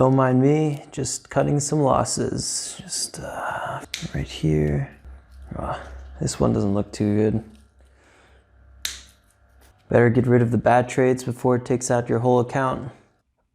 Don't mind me, just cutting some losses. Just right here. Oh, this one doesn't look too good. Better get rid of the bad trades before it takes out your whole account.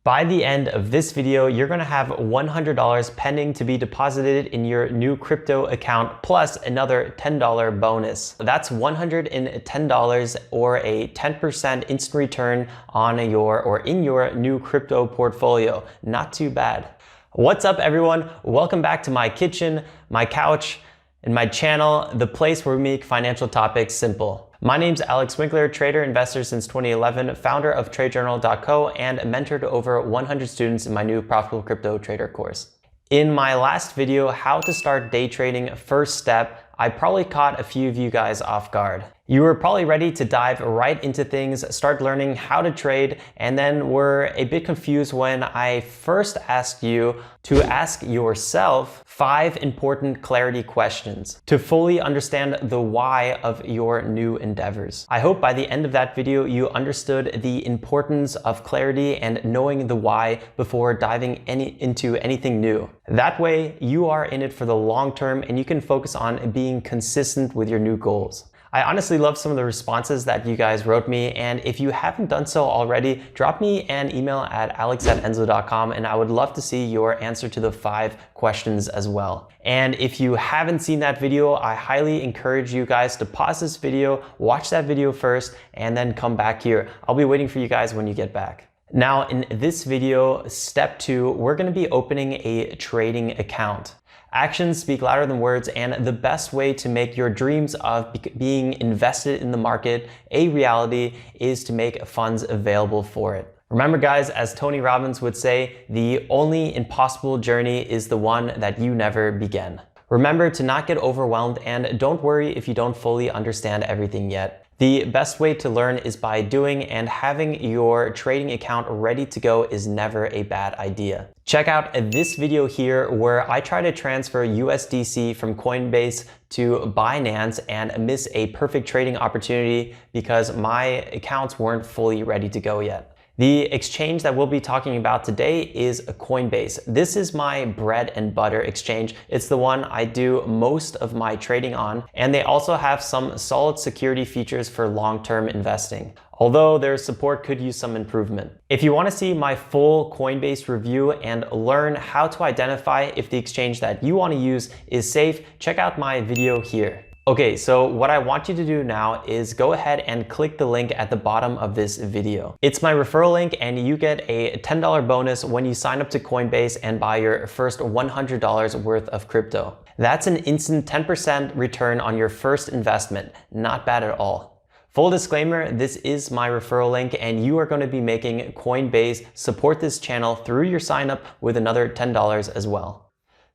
By the end of this video, you're gonna have $100 pending to be deposited in your new crypto account plus another $10 bonus. That's $110 or a 10% instant return on in your new crypto portfolio. Not too bad. What's up everyone? Welcome back to my kitchen, my couch, and my channel, the place where we make financial topics simple. My name's Alex Winkler, trader, investor since 2011, founder of TradeJournal.co, and mentored over 100 students in my new Profitable Crypto Trader course. In my last video, how to start day trading first step, I probably caught a few of you guys off guard. You were probably ready to dive right into things, start learning how to trade, and then were a bit confused when I first asked you to ask yourself 5 important clarity questions to fully understand the why of your new endeavors. I hope by the end of that video, you understood the importance of clarity and knowing the why before diving into anything new. That way, you are in it for the long term and you can focus on being consistent with your new goals. I honestly love some of the responses that you guys wrote me, and if you haven't done so already, drop me an email at alex@enzlo.com and I would love to see your answer to the 5 questions as well. And if you haven't seen that video, I highly encourage you guys to pause this video, watch that video first, and then come back here. I'll be waiting for you guys when you get back. Now, in this video, step 2, we're gonna be opening a trading account. Actions speak louder than words, and the best way to make your dreams of being invested in the market a reality is to make funds available for it. Remember guys, as Tony Robbins would say, the only impossible journey is the one that you never began. Remember to not get overwhelmed, and don't worry if you don't fully understand everything yet. The best way to learn is by doing, and having your trading account ready to go is never a bad idea. Check out this video here where I try to transfer USDC from Coinbase to Binance and miss a perfect trading opportunity because my accounts weren't fully ready to go yet. The exchange that we'll be talking about today is Coinbase. This is my bread and butter exchange. It's the one I do most of my trading on, and they also have some solid security features for long-term investing, although their support could use some improvement. If you want to see my full Coinbase review and learn how to identify if the exchange that you want to use is safe, check out my video here. Okay, so what I want you to do now is go ahead and click the link at the bottom of this video. It's my referral link and you get a $10 bonus when you sign up to Coinbase and buy your first $100 worth of crypto. That's an instant 10% return on your first investment. Not bad at all. Full disclaimer, this is my referral link and you are going to be making Coinbase support this channel through your sign up with another $10 as well.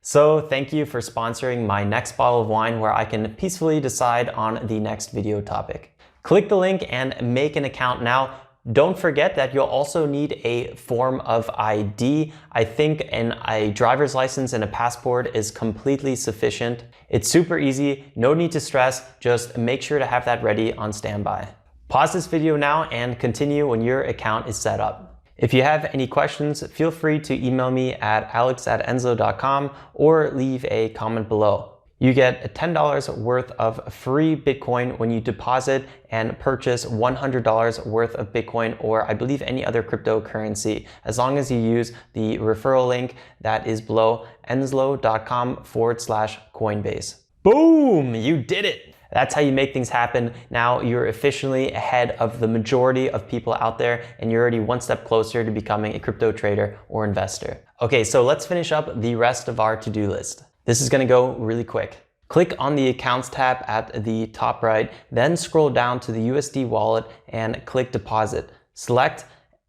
So thank you for sponsoring my next bottle of wine where I can peacefully decide on the next video topic. Click the link and make an account now. Don't forget that you'll also need a form of ID. I think a driver's license and a passport is completely sufficient. It's super easy, no need to stress, just make sure to have that ready on standby. Pause this video now and continue when your account is set up. If you have any questions, feel free to email me at alex@enzlo.com or leave a comment below. You get $10 worth of free Bitcoin when you deposit and purchase $100 worth of Bitcoin, or I believe any other cryptocurrency, as long as you use the referral link that is below, enzlo.com/Coinbase. Boom, you did it. That's how you make things happen. Now you're officially ahead of the majority of people out there and you're already one step closer to becoming a crypto trader or investor. Okay, so let's finish up the rest of our to-do list. This is gonna go really quick. Click on the Accounts tab at the top right, then scroll down to the USD wallet and click Deposit. Select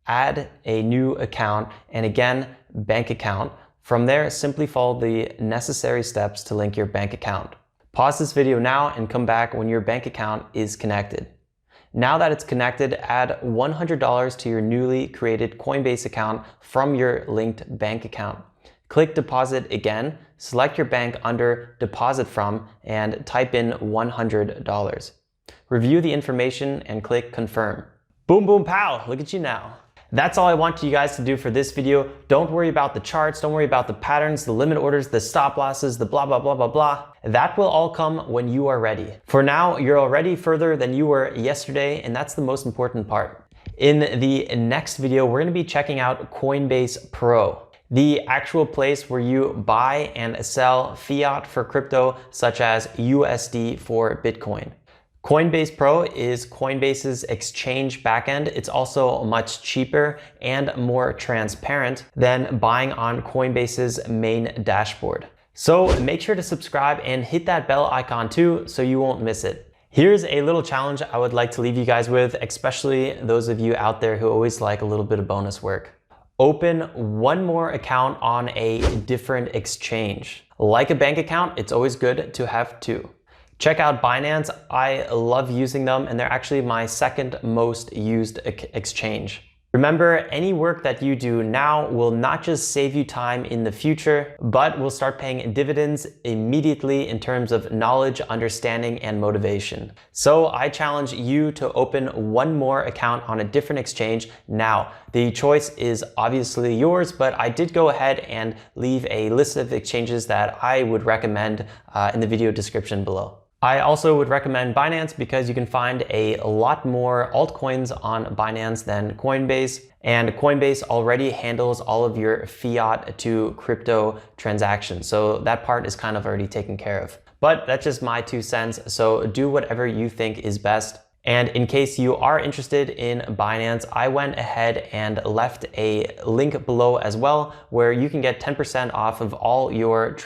Add a new account and again, Bank Account. From there, simply follow the necessary steps to link your bank account. Pause this video now and come back when your bank account is connected. Now that it's connected, add $100 to your newly created Coinbase account from your linked bank account. Click Deposit again, select your bank under Deposit From, and type in $100. Review the information and click Confirm. Boom, boom, pow, look at you now. That's all I want you guys to do for this video. Don't worry about the charts, don't worry about the patterns, the limit orders, the stop losses, the blah, blah, blah, blah, blah. That will all come when you are ready. For now, you're already further than you were yesterday, and that's the most important part. In the next video, we're gonna be checking out Coinbase Pro, the actual place where you buy and sell fiat for crypto, such as USD for Bitcoin. Coinbase Pro is Coinbase's exchange backend. It's also much cheaper and more transparent than buying on Coinbase's main dashboard. So make sure to subscribe and hit that bell icon too so you won't miss it. Here's a little challenge I would like to leave you guys with, especially those of you out there who always like a little bit of bonus work. Open one more account on a different exchange. Like a bank account, it's always good to have two. Check out Binance. I love using them, and they're actually my second most used exchange. Remember, any work that you do now will not just save you time in the future, but will start paying dividends immediately in terms of knowledge, understanding, and motivation. So I challenge you to open one more account on a different exchange now. The choice is obviously yours, but I did go ahead and leave a list of exchanges that I would recommend in the video description below. I also would recommend Binance because you can find a lot more altcoins on Binance than Coinbase, and Coinbase already handles all of your fiat to crypto transactions. So that part is kind of already taken care of. But that's just my 2 cents, so do whatever you think is best. And in case you are interested in Binance, I went ahead and left a link below as well, where you can get 10% off of all your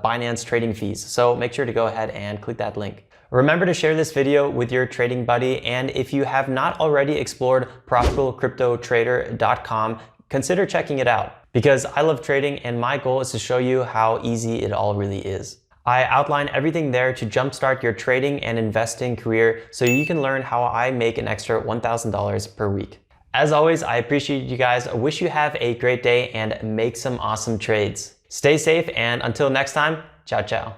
Binance trading fees. So make sure to go ahead and click that link. Remember to share this video with your trading buddy. And if you have not already explored profitablecryptotrader.com, consider checking it out, because I love trading and my goal is to show you how easy it all really is. I outline everything there to jumpstart your trading and investing career so you can learn how I make an extra $1,000 per week. As always, I appreciate you guys. I wish you have a great day and make some awesome trades. Stay safe, and until next time, ciao, ciao.